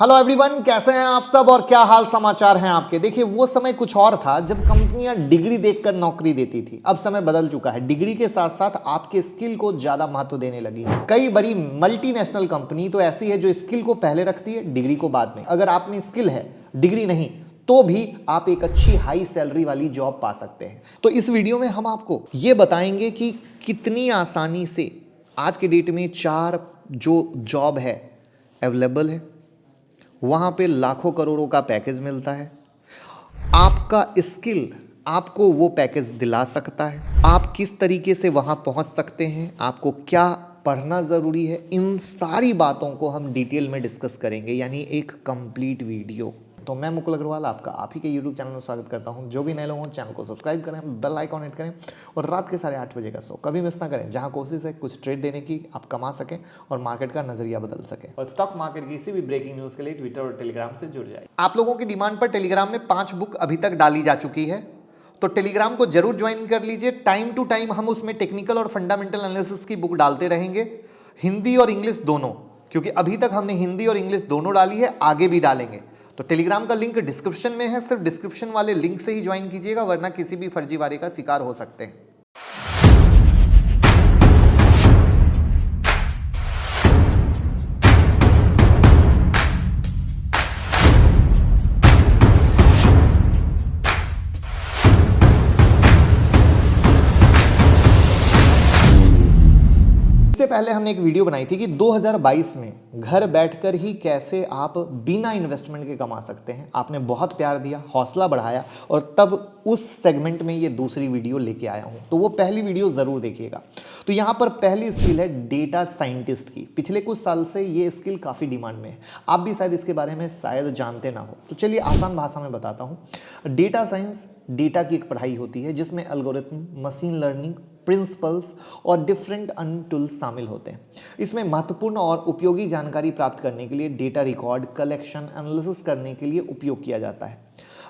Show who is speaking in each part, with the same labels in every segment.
Speaker 1: Hello everyone, कैसे हैं आप सब और क्या हाल समाचार हैं आपके। देखिए, वो समय कुछ और था जब कंपनियां डिग्री देखकर नौकरी देती थी। अब समय बदल चुका है। डिग्री के साथ साथ आपके स्किल को ज्यादा महत्व देने लगी है। कई बड़ी मल्टीनेशनल कंपनी तो ऐसी है जो स्किल को पहले रखती है, डिग्री को बाद में। अगर आप में स्किल है, डिग्री नहीं, तो भी आप एक अच्छी हाई सैलरी वाली जॉब पा सकते हैं। तो इस वीडियो में हम आपको ये बताएंगे कि कितनी आसानी से आज के डेट में 4 जो जॉब है अवेलेबल है, वहाँ पे लाखों करोड़ों का पैकेज मिलता है। आपका स्किल आपको वो पैकेज दिला सकता है। आप किस तरीके से वहाँ पहुँच सकते हैं, आपको क्या पढ़ना ज़रूरी है, इन सारी बातों को हम डिटेल में डिस्कस करेंगे, यानी एक कंप्लीट वीडियो। तो मैं मुकुल अग्रवाल आपका आप ही के YouTube चैनल में स्वागत करता हूं। जो भी नए लोग हों, चैनल को सब्सक्राइब करें, बेल आइकॉन हिट करें और रात के 8:30 बजे का शो कभी मिस ना करें, जहां कोशिश है कुछ ट्रेड देने की, आप कमा सकें और मार्केट का नजरिया बदल सकें। और स्टॉक मार्केट की किसी भी ब्रेकिंग न्यूज़ के लिए ट्विटर और टेलीग्राम से जुड़ जाए। आप लोगों की डिमांड पर टेलीग्राम में 5 बुक अभी तक डाली जा चुकी है, तो टेलीग्राम को जरूर ज्वाइन कर लीजिए। टाइम टू टाइम हम उसमें टेक्निकल और फंडामेंटल एनालिसिस की बुक डालते रहेंगे, हिंदी और इंग्लिश दोनों, क्योंकि अभी तक हमने हिंदी और इंग्लिश दोनों डाली है, आगे भी डालेंगे। तो टेलीग्राम का लिंक डिस्क्रिप्शन में है, सिर्फ डिस्क्रिप्शन वाले लिंक से ही ज्वाइन कीजिएगा, वरना किसी भी फर्जीवाड़े का शिकार हो सकते हैं। इससे पहले हमने एक वीडियो बनाई थी कि 2022 में घर बैठकर ही कैसे आप बिना इन्वेस्टमेंट के कमा सकते हैं। आपने बहुत प्यार दिया, हौसला बढ़ाया, और तब उस सेगमेंट में ये दूसरी वीडियो लेके आया हूं, तो वो पहली वीडियो जरूर देखिएगा। तो यहां पर पहली स्किल है डेटा साइंटिस्ट की। पिछले कुछ साल से ये स्किल काफी डिमांड में है, आप भी शायद इसके बारे में शायद जानते ना हो। तो चलिए आसान भाषा में बताता हूं। डेटा साइंस डेटा की एक पढ़ाई होती है जिसमें एल्गोरिथम, मशीन लर्निंग, प्रिंसिपल्स और डिफरेंट अन्य टूल्स शामिल होते हैं। इसमें महत्वपूर्ण और उपयोगी जानकारी प्राप्त करने के लिए डेटा रिकॉर्ड, कलेक्शन, एनालिसिस करने के लिए उपयोग किया जाता है।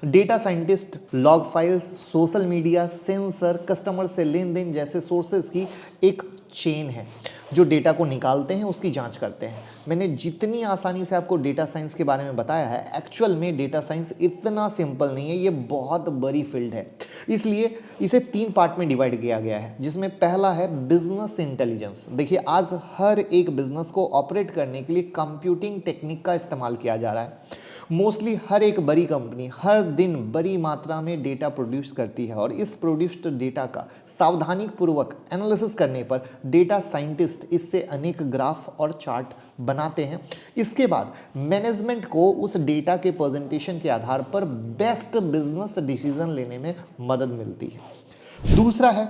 Speaker 1: Data scientist log files, social media, sensor, customer से लेन देन जैसे सोर्सेज की एक चेन है जो डेटा को निकालते हैं, उसकी जांच करते हैं। मैंने जितनी आसानी से आपको डेटा साइंस के बारे में बताया है, एक्चुअल में डेटा साइंस इतना सिंपल नहीं है, ये बहुत बड़ी फील्ड है। इसलिए इसे 3 पार्ट में डिवाइड किया गया है, जिसमें पहला है बिजनेस इंटेलिजेंस। देखिए, आज हर एक बिजनेस को ऑपरेट करने के लिए कंप्यूटिंग टेक्निक का इस्तेमाल किया जा रहा है। मोस्टली हर एक बड़ी कंपनी हर दिन बड़ी मात्रा में डेटा प्रोड्यूस करती है, और इस प्रोड्यूस्ड डेटा का सावधानी पूर्वक एनालिसिस करने पर डेटा साइंटिस्ट इससे अनेक ग्राफ और चार्ट बनाते हैं। इसके बाद मैनेजमेंट को उस डेटा के प्रेजेंटेशन के आधार पर बेस्ट बिजनेस डिसीजन लेने में मदद मिलती है। दूसरा है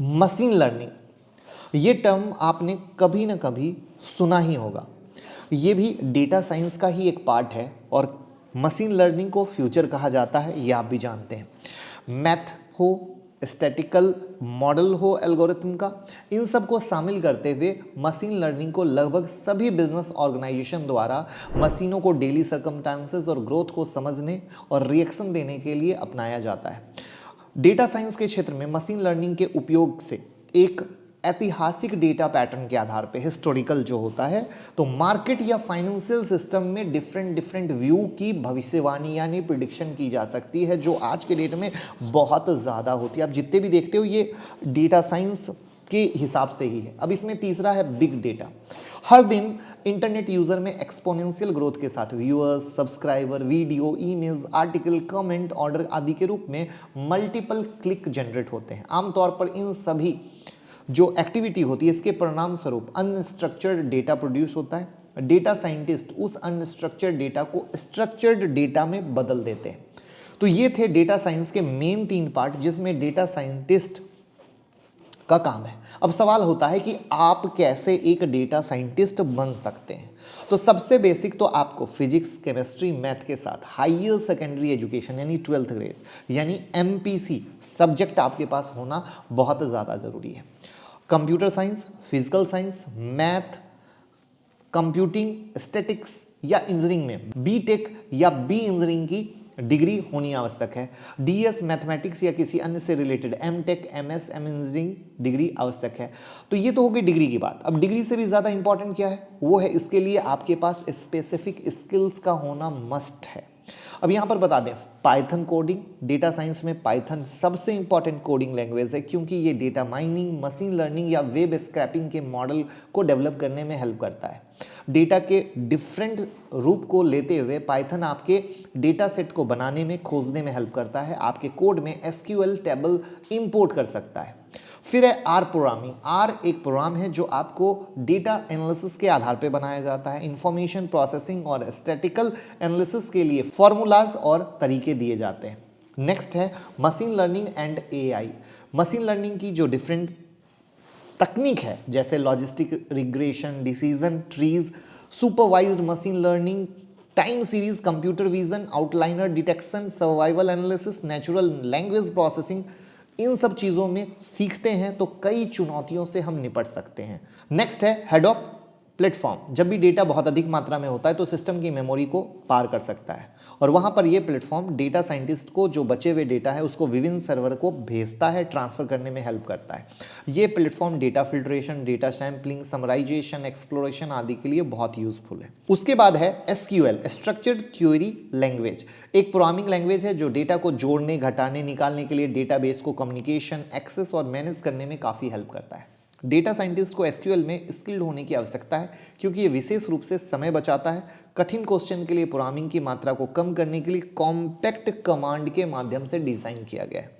Speaker 1: मशीन लर्निंग। ये टर्म आपने कभी ना कभी सुना ही होगा। ये भी डेटा साइंस का ही एक पार्ट है, और मशीन लर्निंग को फ्यूचर कहा जाता है, ये आप भी जानते हैं। मैथ हो, स्टैटिकल मॉडल हो एल्गोरिथम का, इन सब को शामिल करते हुए मशीन लर्निंग को लगभग सभी बिजनेस ऑर्गेनाइजेशन द्वारा मशीनों को डेली सर्कमस्टांसेस और ग्रोथ को समझने और रिएक्शन देने के लिए अपनाया जाता है। डेटा साइंस के क्षेत्र में मशीन लर्निंग के उपयोग से एक ऐतिहासिक डेटा पैटर्न के आधार पे, हिस्टोरिकल जो होता है, तो मार्केट या फाइनेंशियल सिस्टम में डिफरेंट व्यू की भविष्यवाणी यानी प्रिडिक्शन की जा सकती है, जो आज के डेट में बहुत ज़्यादा होती है। आप जितने भी देखते हो ये डेटा साइंस के हिसाब से ही है। अब इसमें तीसरा है बिग डेटा। हर दिन इंटरनेट यूजर में एक्सपोनेंशियल ग्रोथ के साथ viewers, subscriber, video, image, article, comment, order आदि के रूप में मल्टीपल क्लिक जनरेट होते हैं। आमतौर पर इन सभी जो एक्टिविटी होती है, इसके परिणाम स्वरूप अनस्ट्रक्चर्ड डेटा प्रोड्यूस होता है। डेटा साइंटिस्ट उस अनस्ट्रक्चर्ड डेटा को स्ट्रक्चर्ड डेटा में बदल देते हैं। तो ये थे डेटा साइंस के मेन 3 पार्ट, जिसमें डेटा साइंटिस्ट का काम है। अब सवाल होता है कि आप कैसे एक डेटा साइंटिस्ट बन सकते हैं। तो सबसे बेसिक तो आपको फिजिक्स, केमिस्ट्री, मैथ के साथ हायर सेकेंडरी एजुकेशन यानी 12th ग्रेड यानी MPC सब्जेक्ट आपके पास होना बहुत ज़्यादा ज़रूरी है। Computer science, physical science, math, computing, statics या इंजीनियरिंग में बीटेक या बी इंजीनियरिंग की डिग्री होनी आवश्यक है। डीएस मैथमेटिक्स या किसी अन्य से related MTech, MS, engineering degree आवश्यक है। तो ये तो हो गई डिग्री की बात। अब डिग्री से भी ज़्यादा इंपॉर्टेंट क्या है, वो है इसके लिए आपके पास स्पेसिफिक स्किल्स का होना मस्ट है। अब यहाँ पर बता दें, पाइथन कोडिंग, डेटा साइंस में पाइथन सबसे इंपॉर्टेंट कोडिंग लैंग्वेज है, क्योंकि ये डेटा माइनिंग, मशीन लर्निंग या वेब स्क्रैपिंग के मॉडल को डेवलप करने में हेल्प करता है। डेटा के डिफरेंट रूप को लेते हुए पाइथन आपके डेटा सेट को बनाने में, खोजने में हेल्प करता है। आपके कोड में एसक्यूएल टेबल इंपोर्ट कर सकता है। फिर है आर प्रोग्रामिंग। आर एक प्रोग्राम है जो आपको डेटा एनालिसिस के आधार पर बनाया जाता है। इंफॉर्मेशन प्रोसेसिंग और स्टैटिकल एनालिसिस के लिए फॉर्मूलाज और तरीके दिए जाते हैं। नेक्स्ट है machine learning and AI. Machine learning की जो डिफरेंट तकनीक है, जैसे logistic regression, decision trees, supervised machine learning, time series, computer vision, outliner detection, survival analysis, natural language processing, इन सब चीज़ों में सीखते हैं तो कई चुनौतियों से हम निपट सकते हैं। नेक्स्ट है हेडॉप प्लेटफॉर्म। जब भी डेटा बहुत अधिक मात्रा में होता है तो सिस्टम की मेमोरी को पार कर सकता है, और वहाँ पर यह प्लेटफॉर्म डेटा साइंटिस्ट को जो बचे हुए डेटा है उसको विभिन्न सर्वर को भेजता है, ट्रांसफर करने में हेल्प करता है। ये platform data filtration, data sampling, summarisation, exploration आदि के लिए बहुत यूजफुल है। उसके बाद है एसक्यूएल, स्ट्रक्चर्ड क्वेरी लैंग्वेज। एक प्रोग्रामिंग लैंग्वेज है जो डेटा को जोड़ने, घटाने, निकालने के लिए डेटाबेस को कम्युनिकेशन, एक्सेस और मैनेज करने में काफ़ी हेल्प करता है। डेटा साइंटिस्ट को एसक्यूएल में स्किल्ड होने की आवश्यकता है, क्योंकि ये विशेष रूप से समय बचाता है। कठिन क्वेश्चन के लिए प्रोग्रामिंग की मात्रा को कम करने के लिए कॉम्पैक्ट कमांड के माध्यम से डिज़ाइन किया गया है।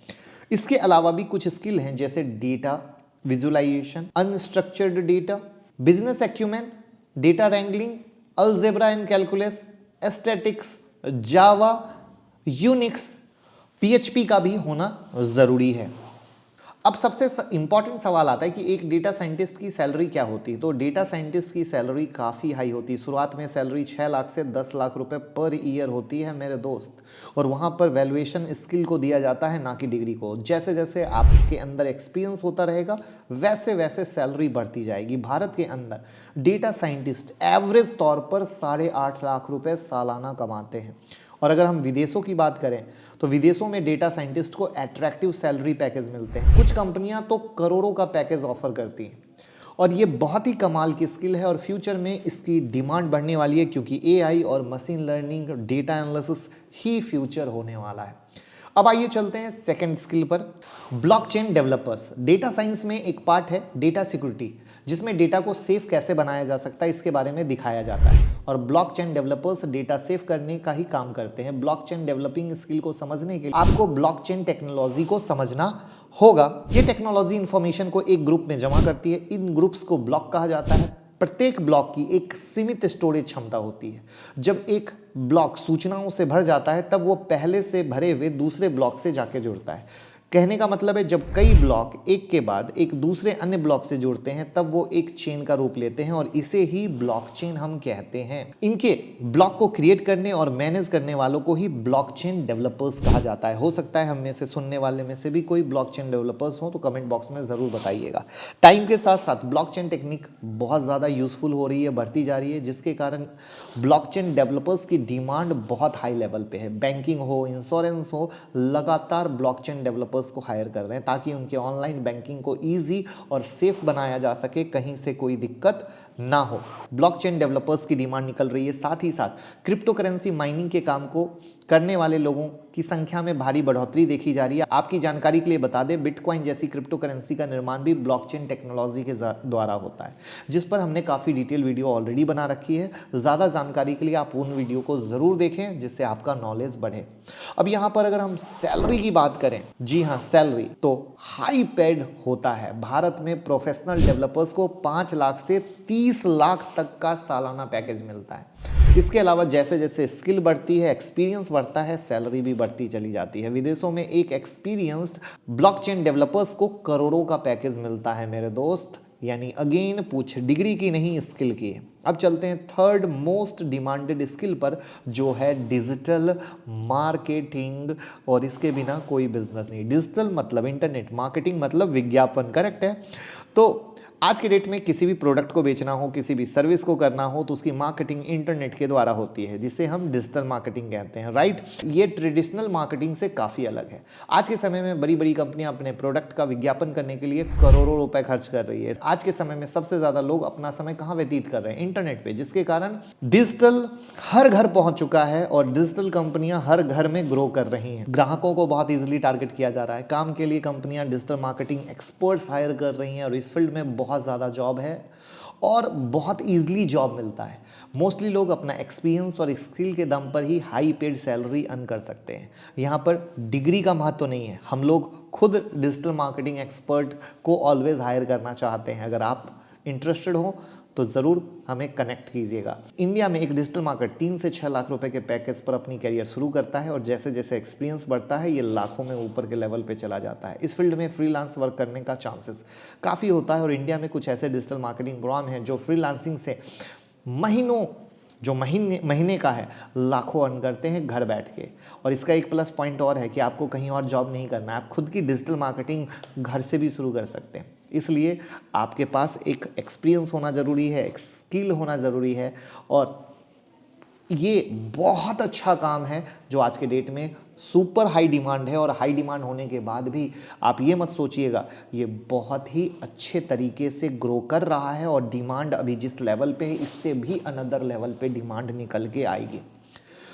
Speaker 1: इसके अलावा भी कुछ स्किल हैं, जैसे data visualisation, unstructured data, business acumen, data wrangling, algebra and calculus, aesthetics, Java, Unix, PHP का भी होना ज़रूरी है। अब सबसे इंपॉर्टेंट सवाल आता है कि एक डेटा साइंटिस्ट की सैलरी क्या होती है। तो डेटा साइंटिस्ट की सैलरी काफ़ी हाई होती है। शुरुआत में सैलरी 6 लाख से 10 लाख रुपए पर ईयर होती है मेरे दोस्त, और वहाँ पर वैल्यूएशन स्किल को दिया जाता है, ना कि डिग्री को। जैसे जैसे आपके अंदर एक्सपीरियंस होता रहेगा वैसे वैसे सैलरी बढ़ती जाएगी। भारत के अंदर डेटा साइंटिस्ट एवरेज तौर पर 8.5 लाख रुपये सालाना कमाते हैं। और अगर हम विदेशों की बात करें तो विदेशों में डेटा साइंटिस्ट को अट्रैक्टिव सैलरी पैकेज मिलते हैं। कुछ कंपनियां तो करोड़ों का पैकेज ऑफर करती हैं, और ये बहुत ही कमाल की स्किल है, और फ्यूचर में इसकी डिमांड बढ़ने वाली है, क्योंकि एआई और मशीन लर्निंग, डेटा एनालिसिस ही फ्यूचर होने वाला है। अब आइए चलते हैं सेकंड स्किल पर, ब्लॉकचेन डेवलपर्स। डेटा साइंस में एक पार्ट है डेटा सिक्योरिटी, जिसमें डेटा को सेफ कैसे बनाया जा सकता है इसके बारे में दिखाया जाता है, और ब्लॉकचेन डेवलपर्स डेटा सेफ करने का ही काम करते हैं। ब्लॉकचेन डेवलपिंग स्किल को समझने के लिए आपको ब्लॉकचेन टेक्नोलॉजी को समझना होगा। ये टेक्नोलॉजी इंफॉर्मेशन को एक ग्रुप में जमा करती है। इन ग्रुप्स को ब्लॉक कहा जाता है। प्रत्येक ब्लॉक की एक सीमित स्टोरेज क्षमता होती है। जब एक ब्लॉक सूचनाओं से भर जाता है तब वो पहले से भरे हुए दूसरे ब्लॉक से जाके जुड़ता है। कहने का मतलब है, जब कई ब्लॉक एक के बाद एक दूसरे अन्य ब्लॉक से जुड़ते हैं तब वो एक चेन का रूप लेते हैं, और इसे ही ब्लॉकचेन हम कहते हैं। इनके ब्लॉक को क्रिएट करने और मैनेज करने वालों को ही ब्लॉकचेन डेवलपर्स कहा जाता है। हो सकता है हम में से सुनने वाले में से भी कोई ब्लॉकचेन डेवलपर्स हो, तो कमेंट बॉक्स में ज़रूर बताइएगा। टाइम के साथ साथ ब्लॉकचेन टेक्निक बहुत ज़्यादा यूजफुल हो रही है, बढ़ती जा रही है, जिसके कारण ब्लॉकचेन डेवलपर्स की डिमांड बहुत हाई लेवल पे है। बैंकिंग हो, इंश्योरेंस हो, लगातार ब्लॉकचेन डेवलपर्स को हायर कर रहे हैं, ताकि उनके ऑनलाइन बैंकिंग को इजी और सेफ बनाया जा सके, कहीं से कोई दिक्कत ना हो। ब्लॉकचेन डेवलपर्स की डिमांड निकल रही है। साथ ही साथ क्रिप्टो करेंसी माइनिंग के काम को करने वाले लोगों की संख्या में भारी बढ़ोतरी देखी जा रही है। आपकी जानकारी के लिए बता दें, बिटकॉइन जैसी क्रिप्टो करेंसी का निर्माण भी ब्लॉकचेन टेक्नोलॉजी के द्वारा होता है, जिस पर हमने काफ़ी डिटेल वीडियो ऑलरेडी बना रखी है। ज़्यादा जानकारी के लिए आप उन वीडियो को ज़रूर देखें, जिससे आपका नॉलेज बढ़े। अब यहाँ पर अगर हम सैलरी की बात करें, जी हाँ, सैलरी तो हाई पेड होता है। भारत में प्रोफेशनल डेवलपर्स को 5 लाख से 30 लाख तक का सालाना पैकेज मिलता है। इसके अलावा जैसे जैसे स्किल बढ़ती है, एक्सपीरियंस बढ़ता है, सैलरी भी बढ़ती चली जाती है। विदेशों में एक एक्सपीरियंस्ड ब्लॉकचेन डेवलपर्स को करोड़ों का पैकेज मिलता है मेरे दोस्त। यानी अगेन पूछ डिग्री की नहीं, स्किल की। अब चलते हैं थर्ड मोस्ट डिमांडेड स्किल पर, जो है डिजिटल मार्केटिंग, और इसके बिना कोई बिजनेस नहीं। डिजिटल मतलब इंटरनेट, मार्केटिंग मतलब विज्ञापन, करेक्ट है। तो आज के डेट में किसी भी प्रोडक्ट को बेचना हो, किसी भी सर्विस को करना हो, तो उसकी मार्केटिंग इंटरनेट के द्वारा होती है, जिसे हम डिजिटल मार्केटिंग कहते हैं, राइट। ये ट्रेडिशनल मार्केटिंग से काफ़ी अलग है। आज के समय में बड़ी बड़ी कंपनियां अपने प्रोडक्ट का विज्ञापन करने के लिए करोड़ों रुपए खर्च कर रही है। आज के समय में सबसे ज़्यादा लोग अपना समय कहाँ व्यतीत कर रहे हैं? इंटरनेट पे, जिसके कारण डिजिटल हर घर पहुंच चुका है और डिजिटल कंपनियां हर घर में ग्रो कर रही हैं। ग्राहकों को बहुत ईजिली टारगेट किया जा रहा है। काम के लिए कंपनियां डिजिटल मार्केटिंग एक्सपर्ट्स हायर कर रही हैं और इस फील्ड में बहुत ज़्यादा जॉब है और बहुत ईजिली जॉब मिलता है। मोस्टली लोग अपना एक्सपीरियंस और स्किल के दम पर ही हाई पेड सैलरी अर्न कर सकते हैं। यहाँ पर डिग्री का महत्व नहीं है। हम लोग खुद डिजिटल मार्केटिंग एक्सपर्ट को ऑलवेज हायर करना चाहते हैं। अगर आप इंटरेस्टेड हो तो ज़रूर हमें कनेक्ट कीजिएगा। इंडिया में एक डिजिटल मार्केट 3 से 6 लाख रुपए के पैकेज पर अपनी करियर शुरू करता है और जैसे जैसे एक्सपीरियंस बढ़ता है ये लाखों में ऊपर के लेवल पे चला जाता है। इस फील्ड में फ्रीलांस वर्क करने का चांसेस काफ़ी होता है और इंडिया में कुछ ऐसे डिजिटल मार्केटिंग प्रोग्राम हैं जो फ्रीलांसिंग से महीने का है लाखों अर्न करते हैं घर बैठ के। और इसका एक प्लस पॉइंट और है कि आपको कहीं और जॉब नहीं करना है, आप खुद की डिजिटल मार्केटिंग घर से भी शुरू कर सकते हैं। इसलिए आपके पास एक एक्सपीरियंस होना ज़रूरी है, एक स्किल होना ज़रूरी है और ये बहुत अच्छा काम है जो आज के डेट में सुपर हाई डिमांड है। और हाई डिमांड होने के बाद भी आप ये मत सोचिएगा, ये बहुत ही अच्छे तरीके से ग्रो कर रहा है और डिमांड अभी जिस लेवल पे है इससे भी अनदर लेवल पे डिमांड निकल के आएगी।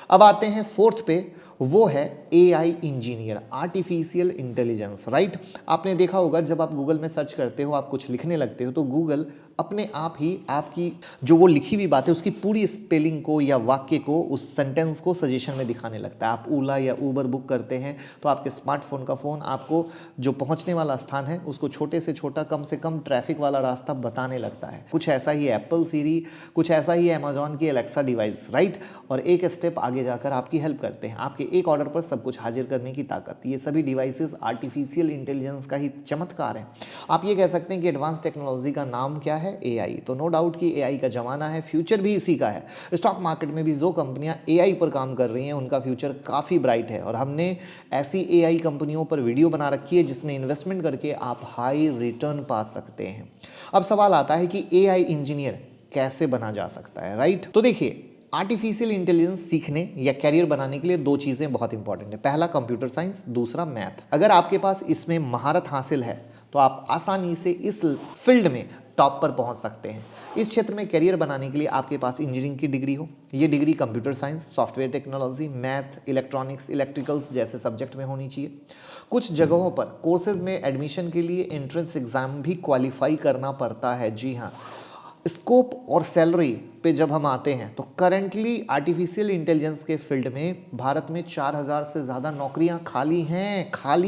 Speaker 1: अब आते हैं फोर्थ पे, वो है AI engineer, artificial intelligence, right. आपने देखा होगा जब आप गूगल में सर्च करते हो, आप कुछ लिखने लगते हो तो गूगल अपने आप ही आपकी जो वो लिखी हुई बात है उसकी पूरी स्पेलिंग को या वाक्य को, उस सेंटेंस को सजेशन में दिखाने लगता है। आप ओला या उबर बुक करते हैं तो आपके स्मार्टफोन का फ़ोन आपको जो पहुंचने वाला स्थान है उसको छोटे से छोटा, कम से कम ट्रैफिक वाला रास्ता बताने लगता है। कुछ ऐसा ही एप्पल सीरी, कुछ ऐसा ही अमेजॉन की एलेक्सा डिवाइस, राइट। और एक स्टेप आगे जाकर आपकी हेल्प करते हैं, आपके एक ऑर्डर पर सब कुछ हाजिर करने की ताकत। ये सभी डिवाइसेस आर्टिफिशियल इंटेलिजेंस का ही चमत्कार है। आप ये कह सकते हैं कि एडवांस टेक्नोलॉजी का नाम क्या है? AI। तो नो डाउट कि AI का जमाना है, फ्यूचर भी इसी का है। स्टॉक मार्केट में भी जो कंपनियां AI पर काम कर रही हैं उनका फ्यूचर काफ़ी ब्राइट है और हमने ऐसी AI कंपनियों पर वीडियो बना रखी है जिसमें इन्वेस्टमेंट करके आप हाई रिटर्न पा सकते हैं। अब सवाल आता है कि AI इंजीनियर कैसे बना जा सकता है, राइट। तो देखिए, आर्टिफिशियल इंटेलिजेंस सीखने या कैरियर बनाने के लिए दो चीज़ें बहुत इंपॉर्टेंट है। पहला कंप्यूटर साइंस, दूसरा मैथ। अगर आपके पास इसमें महारत हासिल है तो आप आसानी से इस फील्ड में टॉप पर पहुंच सकते हैं। इस क्षेत्र में करियर बनाने के लिए आपके पास इंजीनियरिंग की डिग्री हो। ये degree computer science, software technology, math, electronics, electricals जैसे सब्जेक्ट में होनी चाहिए। कुछ जगहों पर कोर्सेज में एडमिशन के लिए एंट्रेंस एग्जाम भी क्वालिफाई करना पड़ता है। जी हाँ। स्कोप और सैलरी पे जब हम आते हैं तो करंटली आर्टिफिशियल इंटेलिजेंस के फील्ड में भारत में 4000 से ज़्यादा नौकरियां खाली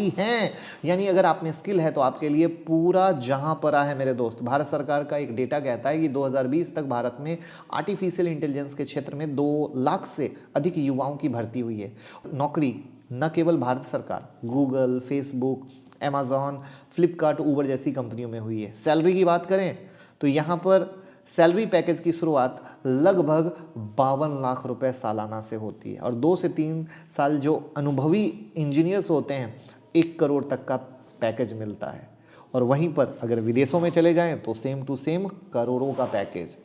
Speaker 1: हैं। यानी अगर आप में स्किल है तो आपके लिए पूरा जहां परा है मेरे दोस्त। भारत सरकार का एक डेटा कहता है कि 2020 तक भारत में आर्टिफिशियल इंटेलिजेंस के क्षेत्र में 2 लाख से अधिक युवाओं की भर्ती हुई है। नौकरी न केवल भारत सरकार, गूगल, फेसबुक, अमेजॉन, फ्लिपकार्ट, उबर जैसी कंपनियों में हुई है। सैलरी की बात करें तो यहाँ पर सैलरी पैकेज की शुरुआत लगभग 52 लाख रुपए सालाना से होती है और 2 से 3 साल जो अनुभवी इंजीनियर्स होते हैं 1 करोड़ तक का पैकेज मिलता है। और वहीं पर अगर विदेशों में चले जाएं तो सेम टू सेम करोड़ों का पैकेज।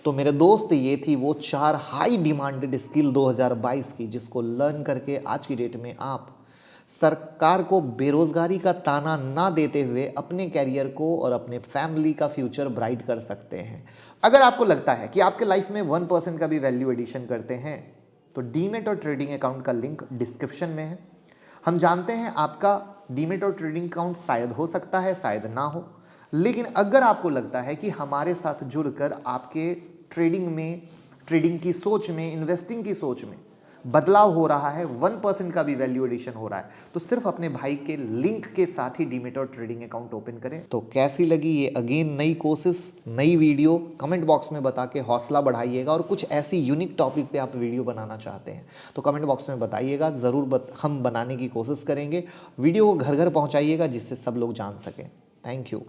Speaker 1: तो मेरे दोस्त, ये थी वो 4 हाई डिमांडेड स्किल 2022 की, जिसको लर्न करके आज की डेट में आप सरकार को बेरोजगारी का ताना ना देते हुए अपने कैरियर को और अपने फैमिली का फ्यूचर ब्राइट कर सकते हैं। अगर आपको लगता है कि आपके लाइफ में 1% का भी वैल्यू एडिशन करते हैं तो डीमेट और ट्रेडिंग अकाउंट का लिंक डिस्क्रिप्शन में है। हम जानते हैं आपका डीमेट और ट्रेडिंग अकाउंट शायद हो सकता है, शायद ना हो, लेकिन अगर आपको लगता है कि हमारे साथ जुड़कर आपके ट्रेडिंग की सोच में, इन्वेस्टिंग की सोच में बदलाव हो रहा है, 1% का भी वैल्यू एडिशन हो रहा है, तो सिर्फ अपने भाई के लिंक के साथ ही डीमेट और ट्रेडिंग अकाउंट ओपन करें। तो कैसी लगी ये अगेन नई कोशिश, नई वीडियो, कमेंट बॉक्स में बता के हौसला बढ़ाइएगा। और कुछ ऐसी यूनिक टॉपिक पे आप वीडियो बनाना चाहते हैं तो कमेंट बॉक्स में बताइएगा, ज़रूर हम बनाने की कोशिश करेंगे। वीडियो को घर घर पहुँचाइएगा जिससे सब लोग जान सकें। Thank you.